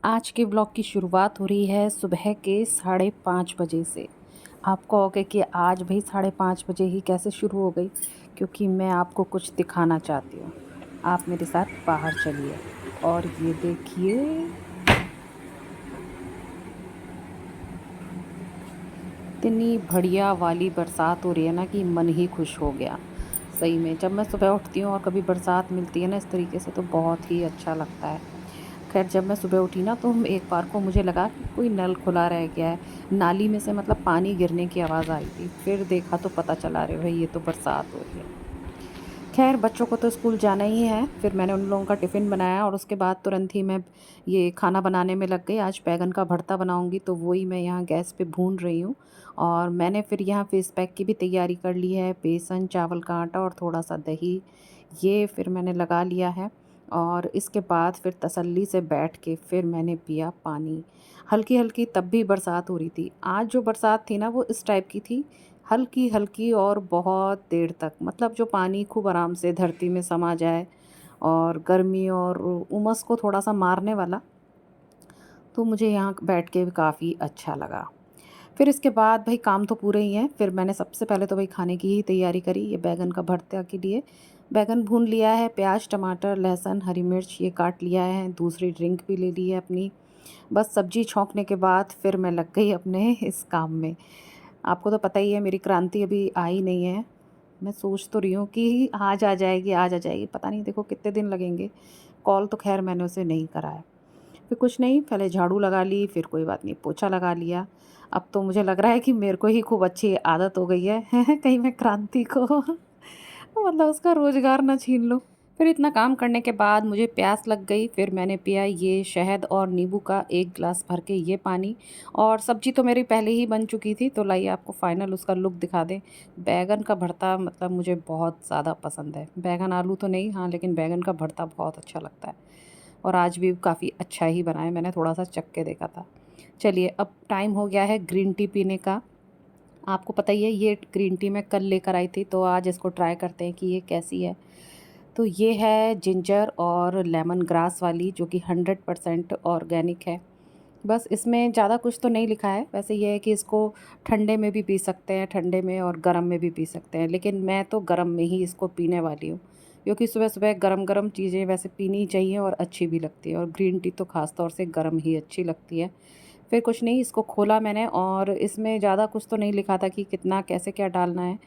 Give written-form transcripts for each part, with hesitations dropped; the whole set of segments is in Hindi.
आज के व्लॉग की शुरुआत हो रही है सुबह के 5:30 बजे से। आप कहोगे कि आज भाई 5:30 बजे ही कैसे शुरू हो गई? क्योंकि मैं आपको कुछ दिखाना चाहती हूँ। आप मेरे साथ बाहर चलिए और ये देखिए, इतनी बढ़िया वाली बरसात हो रही है ना कि मन ही खुश हो गया। सही में जब मैं सुबह उठती हूँ और कभी बरसात मिलती है ना इस तरीके से, तो बहुत ही अच्छा लगता है। खैर, जब मैं सुबह उठी ना, तो एक बार को मुझे लगा कि कोई नल खुला रह गया है। नाली में से मतलब पानी गिरने की आवाज़ आई थी। फिर देखा तो पता चला, अरे भाई ये तो बरसात हो रही है। खैर, बच्चों को तो स्कूल जाना ही है। फिर मैंने उन लोगों का टिफ़िन बनाया और उसके बाद तुरंत ही मैं ये खाना बनाने में लग गई। आज बैंगन का भरता बनाऊंगी, तो वही मैं यहाँ गैस पे भून रही हूँ। और मैंने फिर यहाँ फ़ेस पैक की भी तैयारी कर ली है। बेसन, चावल का आटा और थोड़ा सा दही, ये फिर मैंने लगा लिया है। और इसके बाद फिर तसल्ली से बैठ के फिर मैंने पिया पानी। हल्की हल्की तब भी बरसात हो रही थी। आज जो बरसात थी ना, वो इस टाइप की थी, हल्की हल्की और बहुत देर तक, मतलब जो पानी खूब आराम से धरती में समा जाए और गर्मी और उमस को थोड़ा सा मारने वाला। तो मुझे यहाँ बैठ के काफ़ी अच्छा लगा। फिर इसके बाद भाई काम तो पूरे ही हैं। फिर मैंने सबसे पहले तो भाई खाने की ही तैयारी करी। ये बैगन का भरता के लिए बैगन भून लिया है। प्याज, टमाटर, लहसुन, हरी मिर्च ये काट लिया है। दूसरी ड्रिंक भी ले ली है अपनी। बस सब्जी छौंकने के बाद फिर मैं लग गई अपने इस काम में। आपको तो पता ही है, मेरी क्रांति अभी आई नहीं है। मैं सोच तो रही हूँ कि आज आ जाएगी, आज आ जाएगी, पता नहीं देखो कितने दिन लगेंगे। कॉल तो खैर मैंने उसे नहीं करा है। फिर कुछ नहीं, पहले झाड़ू लगा ली, फिर कोई बात नहीं पोछा लगा लिया। अब तो मुझे लग रहा है कि मेरे को ही खूब अच्छी आदत हो गई है कहीं मैं क्रांति को मतलब उसका रोज़गार ना छीन लूँ। फिर इतना काम करने के बाद मुझे प्यास लग गई। फिर मैंने पिया ये शहद और नींबू का 1 गिलास भर के ये पानी। और सब्ज़ी तो मेरी पहले ही बन चुकी थी, तो लाइए आपको फ़ाइनल उसका लुक दिखा दें। बैंगन का भरता मतलब मुझे बहुत ज़्यादा पसंद है। बैंगन आलू तो नहीं, हाँ, लेकिन बैंगन का भरता बहुत अच्छा लगता है। और आज भी काफ़ी अच्छा ही बना है, मैंने थोड़ा-सा चख के देखा था। चलिए, अब टाइम हो गया है ग्रीन टी पीने का। आपको पता ही है, ये ग्रीन टी मैं कल लेकर आई थी, तो आज इसको ट्राई करते हैं कि ये कैसी है। तो ये है जिंजर और लेमन ग्रास वाली, जो कि 100% ऑर्गेनिक है। बस इसमें ज़्यादा कुछ तो नहीं लिखा है। वैसे ये है कि इसको ठंडे में भी पी सकते हैं, ठंडे में और गर्म में भी पी सकते हैं, लेकिन मैं तो गर्म में ही इसको पीने वाली हूँ। क्योंकि सुबह-सुबह गरम-गरम चीज़ें वैसे पीनी ही चाहिए और अच्छी भी लगती है, और ग्रीन टी तो ख़ास तौर से गर्म ही अच्छी लगती है। फिर कुछ नहीं, इसको खोला मैंने और इसमें ज़्यादा कुछ तो नहीं लिखा था कि कितना कैसे क्या डालना है।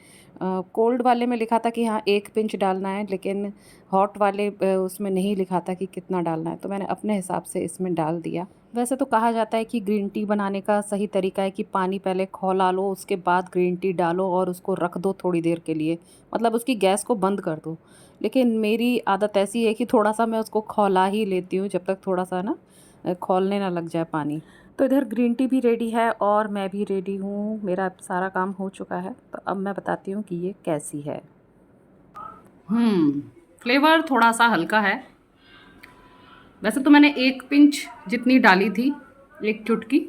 कोल्ड वाले में लिखा था कि हाँ 1 पिंच डालना है, लेकिन हॉट वाले उसमें नहीं लिखा था कि कितना डालना है, तो मैंने अपने हिसाब से इसमें डाल दिया। वैसे तो कहा जाता है कि ग्रीन टी बनाने का सही तरीका है कि पानी पहले खौला लो, उसके बाद ग्रीन टी डालो और उसको रख दो थोड़ी देर के लिए, मतलब उसकी गैस को बंद कर दो। लेकिन मेरी आदत ऐसी है कि थोड़ा-सा मैं उसको खौला ही लेती हूँ, जब तक थोड़ा-सा ना खौलने ना लग जाए पानी। तो इधर ग्रीन टी भी रेडी है और मैं भी रेडी हूँ। मेरा सारा काम हो चुका है, तो अब मैं बताती हूँ कि ये कैसी है। फ्लेवर थोड़ा सा हल्का है। वैसे तो मैंने 1 पिंच जितनी डाली थी, 1 चुटकी।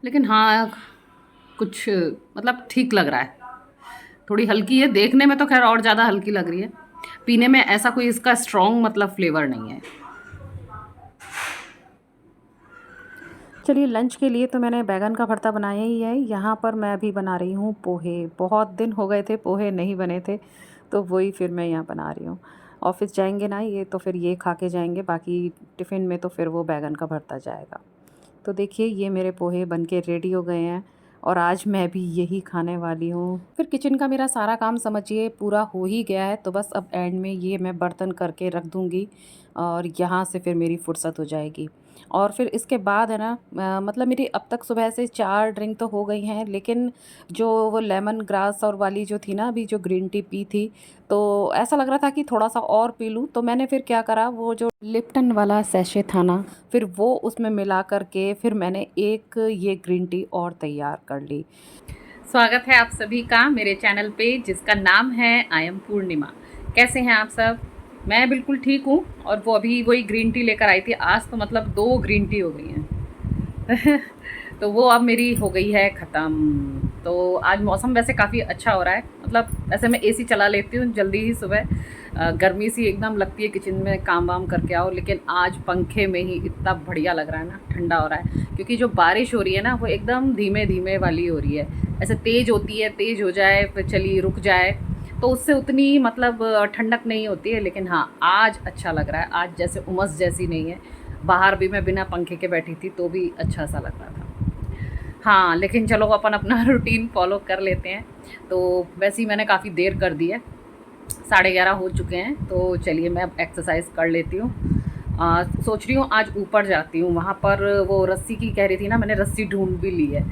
लेकिन हाँ, कुछ मतलब ठीक लग रहा है। थोड़ी हल्की है, देखने में तो खैर और ज़्यादा हल्की लग रही है। पीने में ऐसा कोई इसका स्ट्रॉन्ग मतलब फ्लेवर नहीं है। चलिए, लंच के लिए तो मैंने बैंगन का भरता बनाया ही है। यहाँ पर मैं अभी बना रही हूँ पोहे। बहुत दिन हो गए थे पोहे नहीं बने थे, तो वही फिर मैं यहाँ बना रही हूँ। ऑफ़िस जाएँगे ना ये, तो फिर ये खा के जाएँगे, बाकी टिफ़िन में तो फिर वो बैंगन का भरता जाएगा। तो देखिए, ये मेरे पोहे बन के रेडी हो गए हैं और आज मैं भी यही खाने वाली हूँ। फिर किचन का मेरा सारा काम समझिए पूरा हो ही गया है, तो बस अब एंड में ये मैं बर्तन करके रख दूँगी और यहाँ से फिर मेरी फुर्सत हो जाएगी। और फिर इसके बाद है ना, मतलब मेरी अब तक सुबह से 4 ड्रिंक तो हो गई हैं, लेकिन जो वो लेमन ग्रास और वाली जो थी ना, अभी जो ग्रीन टी पी थी, तो ऐसा लग रहा था कि थोड़ा-सा और पी लूँ। तो मैंने फिर क्या करा, वो जो लिप्टन वाला सैशे था ना, फिर वो उसमें मिला कर के फिर मैंने एक ये ग्रीन टी और तैयार कर ली। स्वागत है आप सभी का मेरे चैनल पे, जिसका नाम है आई एम पूर्णिमा। कैसे हैं आप सब? मैं बिल्कुल ठीक हूँ। और वो अभी वही ग्रीन टी लेकर आई थी। आज तो मतलब 2 ग्रीन टी हो गई हैं तो वो अब मेरी हो गई है ख़त्म। तो आज मौसम वैसे काफ़ी अच्छा हो रहा है, मतलब वैसे मैं एसी चला लेती हूँ जल्दी ही सुबह, गर्मी सी एकदम लगती है किचन में काम वाम करके आओ, लेकिन आज पंखे में ही इतना बढ़िया लग रहा है ना, ठंडा हो रहा है। क्योंकि जो बारिश हो रही है ना वो एकदम धीमे धीमे वाली हो रही है, ऐसे तेज़ होती है, तेज़ हो जाए फिर चली रुक जाए, तो उससे उतनी मतलब ठंडक नहीं होती है। लेकिन हाँ, आज अच्छा लग रहा है, आज जैसे उमस जैसी नहीं है। बाहर भी मैं बिना पंखे के बैठी थी तो भी अच्छा सा लग रहा था। हाँ, लेकिन चलो अपन अपना रूटीन फॉलो कर लेते हैं। तो वैसे ही मैंने काफ़ी देर कर दी है, 11:30 हो चुके हैं, तो चलिए मैं अब एक्सरसाइज कर लेती हूँ। सोच रही हूँ आज ऊपर जाती हूँ, वहाँ पर वो रस्सी की कह रही थी ना, मैंने रस्सी ढूंढ भी ली है,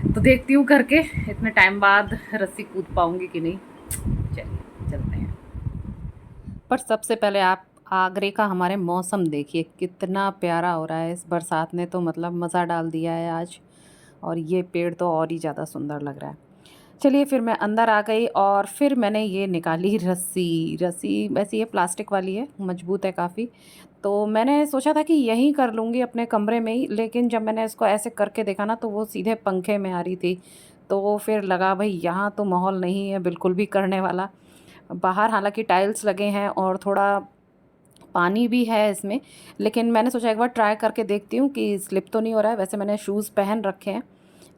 तो देखती हूँ करके इतने टाइम बाद रस्सी कूद पाऊँगी कि नहीं। चलिए चलते हैं। पर सबसे पहले आप आगरे का हमारे मौसम देखिए कितना प्यारा हो रहा है। इस बरसात ने तो मतलब मज़ा डाल दिया है आज, और ये पेड़ तो और ही ज़्यादा सुंदर लग रहा है। चलिए फिर मैं अंदर आ गई और फिर मैंने ये निकाली रस्सी। रस्सी वैसे ये प्लास्टिक वाली है, मजबूत है काफ़ी। तो मैंने सोचा था कि यहीं कर लूँगी अपने कमरे में ही, लेकिन जब मैंने इसको ऐसे करके देखा ना तो वो सीधे पंखे में आ रही थी। तो फिर लगा भाई यहाँ तो माहौल नहीं है बिल्कुल भी करने वाला। बाहर हालाँकि टाइल्स लगे हैं और थोड़ा पानी भी है इसमें, लेकिन मैंने सोचा एक बार ट्राई करके देखती हूँ कि स्लिप तो नहीं हो रहा है। वैसे मैंने शूज़ पहन रखे हैं,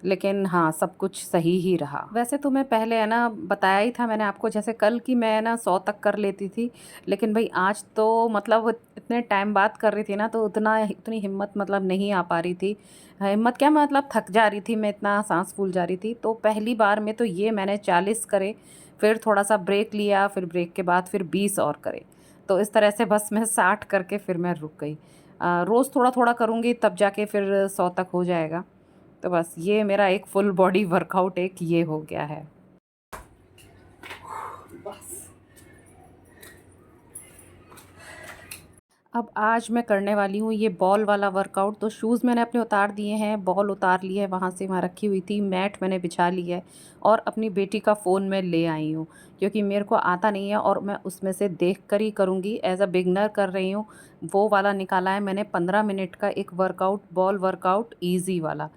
लेकिन हाँ, सब कुछ सही ही रहा। वैसे तो मैं पहले है ना बताया ही था मैंने आपको, जैसे कल की मैं ना 100 तक कर लेती थी, लेकिन भाई आज तो मतलब इतने टाइम बाद कर रही थी ना, तो इतनी हिम्मत मतलब नहीं आ पा रही थी। हिम्मत क्या, मतलब थक जा रही थी मैं, इतना सांस फूल जा रही थी। तो पहली बार में तो ये मैंने 40 करे, फिर थोड़ा सा ब्रेक लिया, फिर ब्रेक के बाद फिर 20 और करे। तो इस तरह से बस मैं 60 करके फिर मैं रुक गई। रोज़ थोड़ा थोड़ा करूँगी तब जाके फिर 100 तक हो जाएगा। तो बस ये मेरा एक फुल बॉडी वर्कआउट एक ये हो गया है। बस अब आज मैं करने वाली हूँ ये बॉल वाला वर्कआउट। तो शूज़ मैंने अपने उतार दिए हैं, बॉल उतार ली है वहाँ से, वहाँ रखी हुई थी, मैट मैंने बिछा ली है, और अपनी बेटी का फ़ोन मैं ले आई हूँ क्योंकि मेरे को आता नहीं है और मैं उसमें से देख कर ही करूँगी। एज़ अ बिगनर कर रही हूँ। वो वाला निकाला है मैंने 15 मिनट का एक वर्कआउट, बॉल वर्कआउट ईज़ी वाला।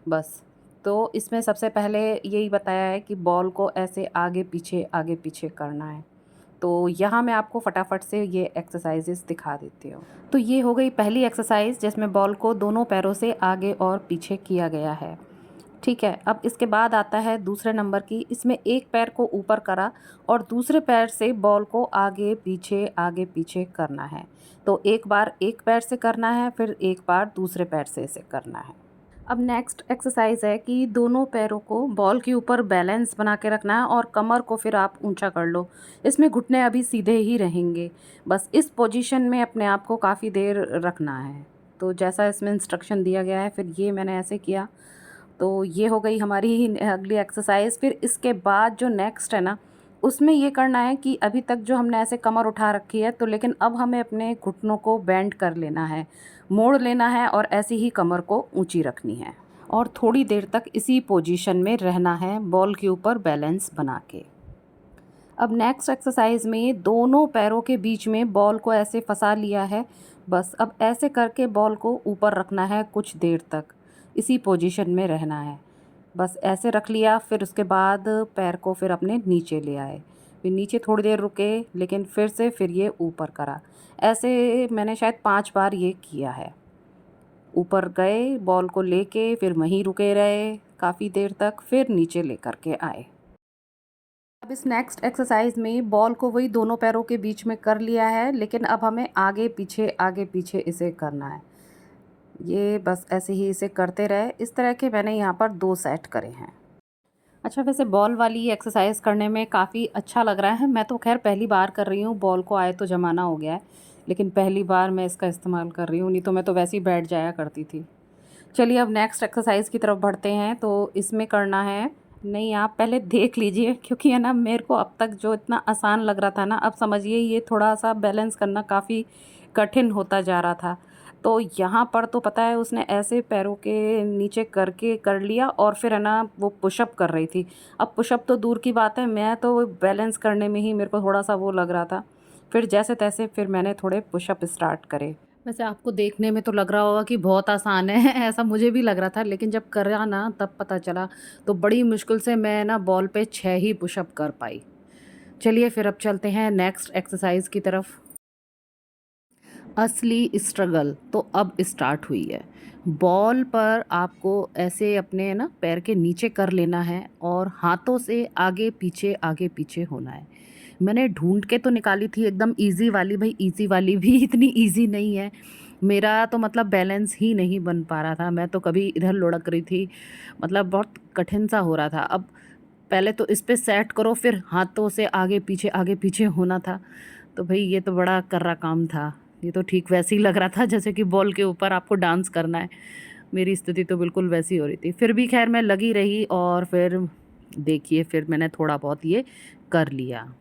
बस, तो इसमें सबसे पहले यही बताया है कि बॉल को ऐसे आगे पीछे करना है। तो यहाँ मैं आपको फटाफट से ये एक्सरसाइजेस दिखा देती हूँ। तो ये हो गई पहली एक्सरसाइज, जिसमें बॉल को दोनों पैरों से आगे और पीछे किया गया है। ठीक है, अब इसके बाद आता है दूसरे नंबर की। इसमें एक पैर को ऊपर करा और दूसरे पैर से बॉल को आगे पीछे करना है। तो एक बार एक पैर से करना है, फिर एक बार दूसरे पैर से इसे करना है। अब नेक्स्ट एक्सरसाइज है कि दोनों पैरों को बॉल के ऊपर बैलेंस बना के रखना है और कमर को फिर आप ऊंचा कर लो। इसमें घुटने अभी सीधे ही रहेंगे। बस इस पोजीशन में अपने आप को काफ़ी देर रखना है। तो जैसा इसमें इंस्ट्रक्शन दिया गया है, फिर ये मैंने ऐसे किया। तो ये हो गई हमारी अगली एक्सरसाइज। फिर इसके बाद जो नेक्स्ट है ना, उसमें ये करना है कि अभी तक जो हमने ऐसे कमर उठा रखी है, तो लेकिन अब हमें अपने घुटनों को बेंड कर लेना है, मोड़ लेना है, और ऐसे ही कमर को ऊंची रखनी है और थोड़ी देर तक इसी पोजीशन में रहना है, बॉल के ऊपर बैलेंस बना के। अब नेक्स्ट एक्सरसाइज में दोनों पैरों के बीच में बॉल को ऐसे फंसा लिया है। बस अब ऐसे करके बॉल को ऊपर रखना है, कुछ देर तक इसी पोजीशन में रहना है। बस ऐसे रख लिया, फिर उसके बाद पैर को फिर अपने नीचे ले आए, फिर नीचे थोड़ी देर रुके, लेकिन फिर से फिर ये ऊपर करा। ऐसे मैंने शायद 5 बार ये किया है। ऊपर गए, बॉल को लेके फिर वहीं रुके रहे काफ़ी देर तक, फिर नीचे लेकर के आए। अब इस नेक्स्ट एक्सरसाइज में बॉल को वही दोनों पैरों के बीच में कर लिया है, लेकिन अब हमें आगे पीछे इसे करना है। ये बस ऐसे ही इसे करते रहे। इस तरह के मैंने यहाँ पर 2 सेट करे हैं। अच्छा, वैसे बॉल वाली एक्सरसाइज करने में काफ़ी अच्छा लग रहा है। मैं तो खैर पहली बार कर रही हूँ, बॉल को आए तो ज़माना हो गया है, लेकिन पहली बार मैं इसका इस्तेमाल कर रही हूँ, नहीं तो मैं तो वैसे ही बैठ जाया करती थी। चलिए अब नेक्स्ट एक्सरसाइज की तरफ बढ़ते हैं। तो इसमें करना है, नहीं आप पहले देख लीजिए, क्योंकि है ना मेरे को अब तक जो इतना आसान लग रहा था ना, अब समझिए ये थोड़ा सा बैलेंस करना काफ़ी कठिन होता जा रहा था। तो यहाँ पर तो पता है उसने ऐसे पैरों के नीचे करके कर लिया, और फिर है ना वो पुशअप कर रही थी। अब पुशअप तो दूर की बात है, मैं तो बैलेंस करने में ही मेरे को थोड़ा सा वो लग रहा था। फिर जैसे तैसे फिर मैंने थोड़े पुशअप स्टार्ट करे। वैसे आपको देखने में तो लग रहा होगा कि बहुत आसान है ऐसा मुझे भी लग रहा था, लेकिन जब करा ना तब पता चला। तो बड़ी मुश्किल से मैं ना बॉल पे 6 ही पुशअप कर पाई। चलिए फिर अब चलते हैं नेक्स्ट एक्सरसाइज की तरफ। असली स्ट्रगल तो अब स्टार्ट हुई है। बॉल पर आपको ऐसे अपने ना पैर के नीचे कर लेना है और हाथों से आगे पीछे होना है। मैंने ढूंढ के तो निकाली थी एकदम इजी वाली, भाई इजी वाली भी इतनी इजी नहीं है। मेरा तो मतलब बैलेंस ही नहीं बन पा रहा था, मैं तो कभी इधर लुढ़क रही थी, मतलब बहुत कठिन सा हो रहा था। अब पहले तो इस पे सेट करो, फिर हाथों से आगे पीछे होना था। तो भाई ये तो बड़ा कर्रा काम था। ये तो ठीक वैसे ही लग रहा था जैसे कि बॉल के ऊपर आपको डांस करना है। मेरी स्थिति तो बिल्कुल वैसी हो रही थी, फिर भी खैर मैं लगी रही और फिर देखिए फिर मैंने थोड़ा बहुत ये कर लिया।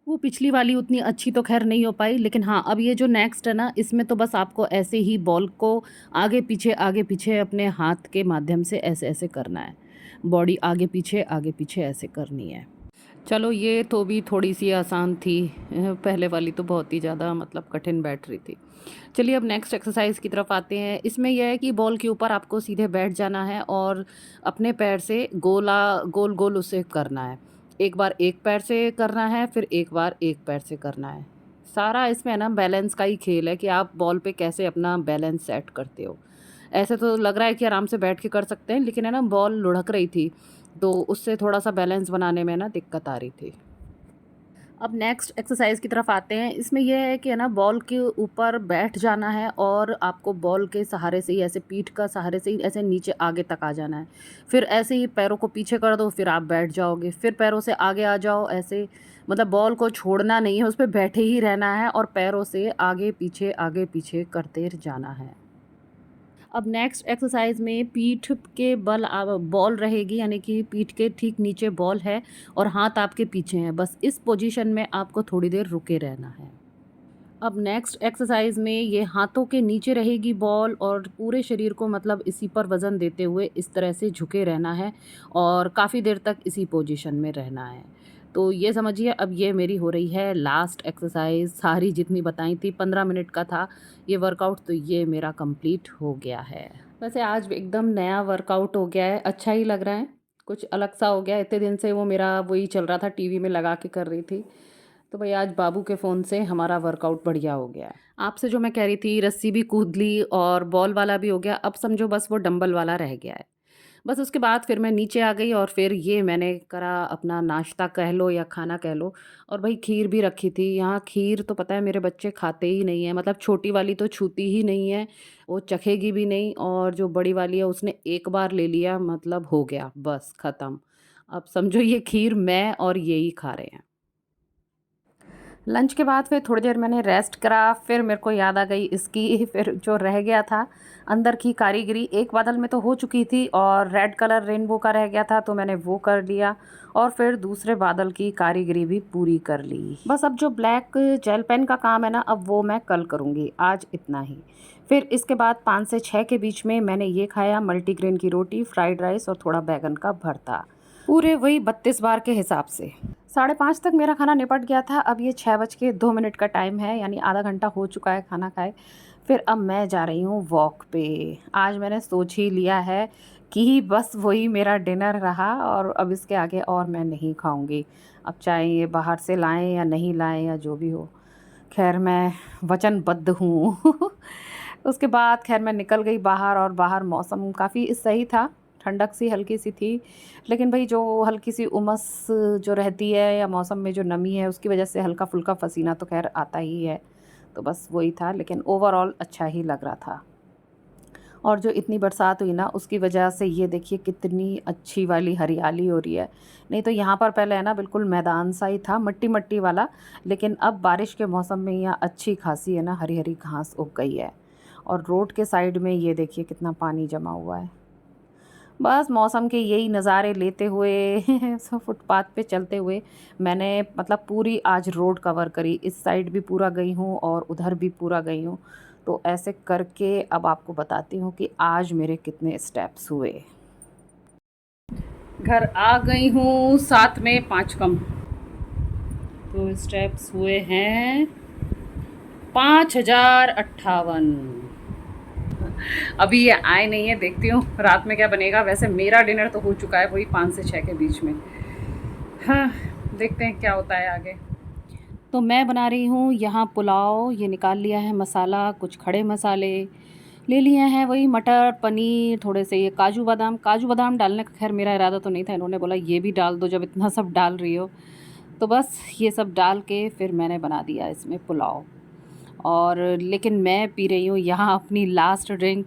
वो पिछली वाली उतनी अच्छी तो खैर नहीं हो पाई, लेकिन हाँ अब ये जो नेक्स्ट है ना, इसमें तो बस आपको ऐसे ही बॉल को आगे पीछे अपने हाथ के माध्यम से ऐसे ऐसे करना है। बॉडी आगे पीछे ऐसे करनी है। चलो ये तो भी थोड़ी सी आसान थी, पहले वाली तो बहुत ही ज़्यादा मतलब कठिन बैठ रही थी। चलिए अब नेक्स्ट एक्सरसाइज की तरफ आते हैं। इसमें यह है कि बॉल के ऊपर आपको सीधे बैठ जाना है और अपने पैर से गोल गोल उसे करना है। एक बार एक पैर से करना है, फिर एक बार एक पैर से करना है। सारा इसमें है ना बैलेंस का ही खेल है कि आप बॉल पे कैसे अपना बैलेंस सेट करते हो। ऐसे तो लग रहा है कि आराम से बैठ के कर सकते हैं, लेकिन है ना बॉल लुढ़क रही थी, तो उससे थोड़ा सा बैलेंस बनाने में ना दिक्कत आ रही थी। अब नेक्स्ट एक्सरसाइज की तरफ आते हैं। इसमें यह है कि है ना बॉल के ऊपर बैठ जाना है और आपको बॉल के सहारे से ही ऐसे पीठ का सहारे से ही ऐसे नीचे आगे तक आ जाना है। फिर ऐसे ही पैरों को पीछे कर दो, फिर आप बैठ जाओगे, फिर पैरों से आगे आ जाओ ऐसे। मतलब बॉल को छोड़ना नहीं है, उस पर बैठे ही रहना है और पैरों से आगे पीछे करते जाना है। अब नेक्स्ट एक्सरसाइज में पीठ के बल बॉल रहेगी, यानी कि पीठ के ठीक नीचे बॉल है और हाथ आपके पीछे हैं। बस इस पोजीशन में आपको थोड़ी देर रुके रहना है। अब नेक्स्ट एक्सरसाइज में ये हाथों के नीचे रहेगी बॉल और पूरे शरीर को मतलब इसी पर वज़न देते हुए इस तरह से झुके रहना है और काफ़ी देर तक इसी पोजीशन में रहना है। तो ये समझिए अब ये मेरी हो रही है लास्ट एक्सरसाइज। सारी जितनी बताई थी 15 मिनट का था ये वर्कआउट, तो ये मेरा कंप्लीट हो गया है। वैसे आज एकदम नया वर्कआउट हो गया है, अच्छा ही लग रहा है, कुछ अलग सा हो गया। इतने दिन से वो मेरा वही चल रहा था, टीवी में लगा के कर रही थी। तो भाई आज बाबू के फ़ोन से हमारा वर्कआउट बढ़िया हो गया है। आपसे जो मैं कह रही थी रस्सी भी कूद ली और बॉल वाला भी हो गया, अब समझो बस वो डंबल वाला रह गया है। बस उसके बाद फिर मैं नीचे आ गई और फिर ये मैंने करा अपना नाश्ता कह लो या खाना कह लो। और भाई खीर भी रखी थी यहाँ। खीर तो पता है मेरे बच्चे खाते ही नहीं हैं, मतलब छोटी वाली तो छूती ही नहीं है, वो चखेगी भी नहीं, और जो बड़ी वाली है उसने एक बार ले लिया, मतलब हो गया बस ख़त्म। अब समझो ये खीर मैं और ये ही खा रहे हैं। लंच के बाद फिर थोड़ी देर मैंने रेस्ट करा, फिर मेरे को याद आ गई इसकी फिर जो रह गया था अंदर की कारीगरी। एक बादल में तो हो चुकी थी और रेड कलर रेनबो का रह गया था, तो मैंने वो कर लिया और फिर दूसरे बादल की कारीगरी भी पूरी कर ली। बस अब जो ब्लैक जेल पेन का काम है ना, अब वो मैं कल करूँगी, आज इतना ही। फिर इसके बाद 5 से 6 के बीच में मैंने ये खाया, मल्टीग्रेन की रोटी, फ्राइड राइस और थोड़ा बैगन का भरता, पूरे वही 32 बार के हिसाब से। 5:30 तक मेरा खाना निपट गया था। अब ये 6:02 का टाइम है, यानी आधा घंटा हो चुका है खाना खाए। फिर अब मैं जा रही हूँ वॉक पे। आज मैंने सोच ही लिया है कि बस वही मेरा डिनर रहा और अब इसके आगे और मैं नहीं खाऊंगी। अब चाहे ये बाहर से लाएं या नहीं लाएं या जो भी हो, खैर मैं वचनबद्ध हूँ उसके बाद खैर मैं निकल गई बाहर और बाहर मौसम काफ़ी सही था, ठंडक सी हल्की सी थी। लेकिन भाई जो हल्की सी उमस जो रहती है या मौसम में जो नमी है उसकी वजह से हल्का फुल्का पसीना तो खैर आता ही है। तो बस वही था, लेकिन ओवरऑल अच्छा ही लग रहा था। और जो इतनी बरसात हुई ना उसकी वजह से ये देखिए कितनी अच्छी वाली हरियाली हो रही है। नहीं तो यहाँ पर पहले है ना बिल्कुल मैदान सा ही था, मट्टी मट्टी वाला, लेकिन अब बारिश के मौसम में यहाँ अच्छी खासी है ना हरी हरी घास उग गई है। और रोड के साइड में ये देखिए कितना पानी जमा हुआ है। बस मौसम के यही नज़ारे लेते हुए सब फुटपाथ पे चलते हुए मैंने मतलब पूरी आज रोड कवर करी। इस साइड भी पूरा गई हूँ और उधर भी पूरा गई हूँ। तो ऐसे करके अब आपको बताती हूँ कि आज मेरे कितने स्टेप्स हुए। घर आ गई हूँ, साथ में 5 कम, तो स्टेप्स हुए हैं 5058। अभी ये आए नहीं है, देखती हूँ रात में क्या बनेगा। वैसे मेरा डिनर तो हो चुका है, वही 5 से 6 के बीच में। हाँ, देखते हैं क्या होता है आगे। तो मैं बना रही हूँ यहाँ पुलाव। ये निकाल लिया है मसाला, कुछ खड़े मसाले ले लिए हैं, वही मटर पनीर, थोड़े से ये काजू बादाम डालने का खैर मेरा इरादा तो नहीं था, इन्होंने बोला ये भी डाल दो जब इतना सब डाल रही हो। तो बस ये सब डाल के फिर मैंने बना दिया इसमें पुलाव। और लेकिन मैं पी रही हूँ यहाँ अपनी लास्ट ड्रिंक।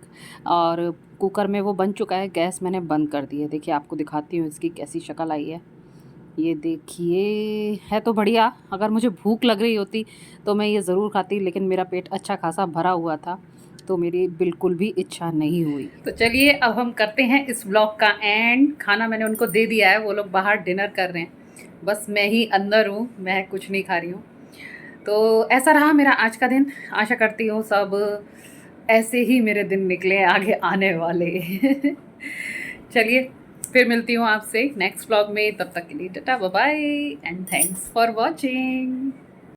और कुकर में वो बन चुका है, गैस मैंने बंद कर दी है। देखिए आपको दिखाती हूँ इसकी कैसी शक्ल आई है। ये देखिए, है तो बढ़िया। अगर मुझे भूख लग रही होती तो मैं ये ज़रूर खाती, लेकिन मेरा पेट अच्छा खासा भरा हुआ था, तो मेरी बिल्कुल भी इच्छा नहीं हुई। तो चलिए अब हम करते हैं इस व्लॉग का एंड। खाना मैंने उनको दे दिया है, वो लोग बाहर डिनर कर रहे हैं, बस मैं ही अंदर हूँ, मैं कुछ नहीं खा रही हूँ। तो ऐसा रहा मेरा आज का दिन। आशा करती हूँ सब ऐसे ही मेरे दिन निकले आगे आने वाले। चलिए फिर मिलती हूँ आपसे नेक्स्ट व्लॉग में, तब तक के लिए tata bye bye and thanks for watching.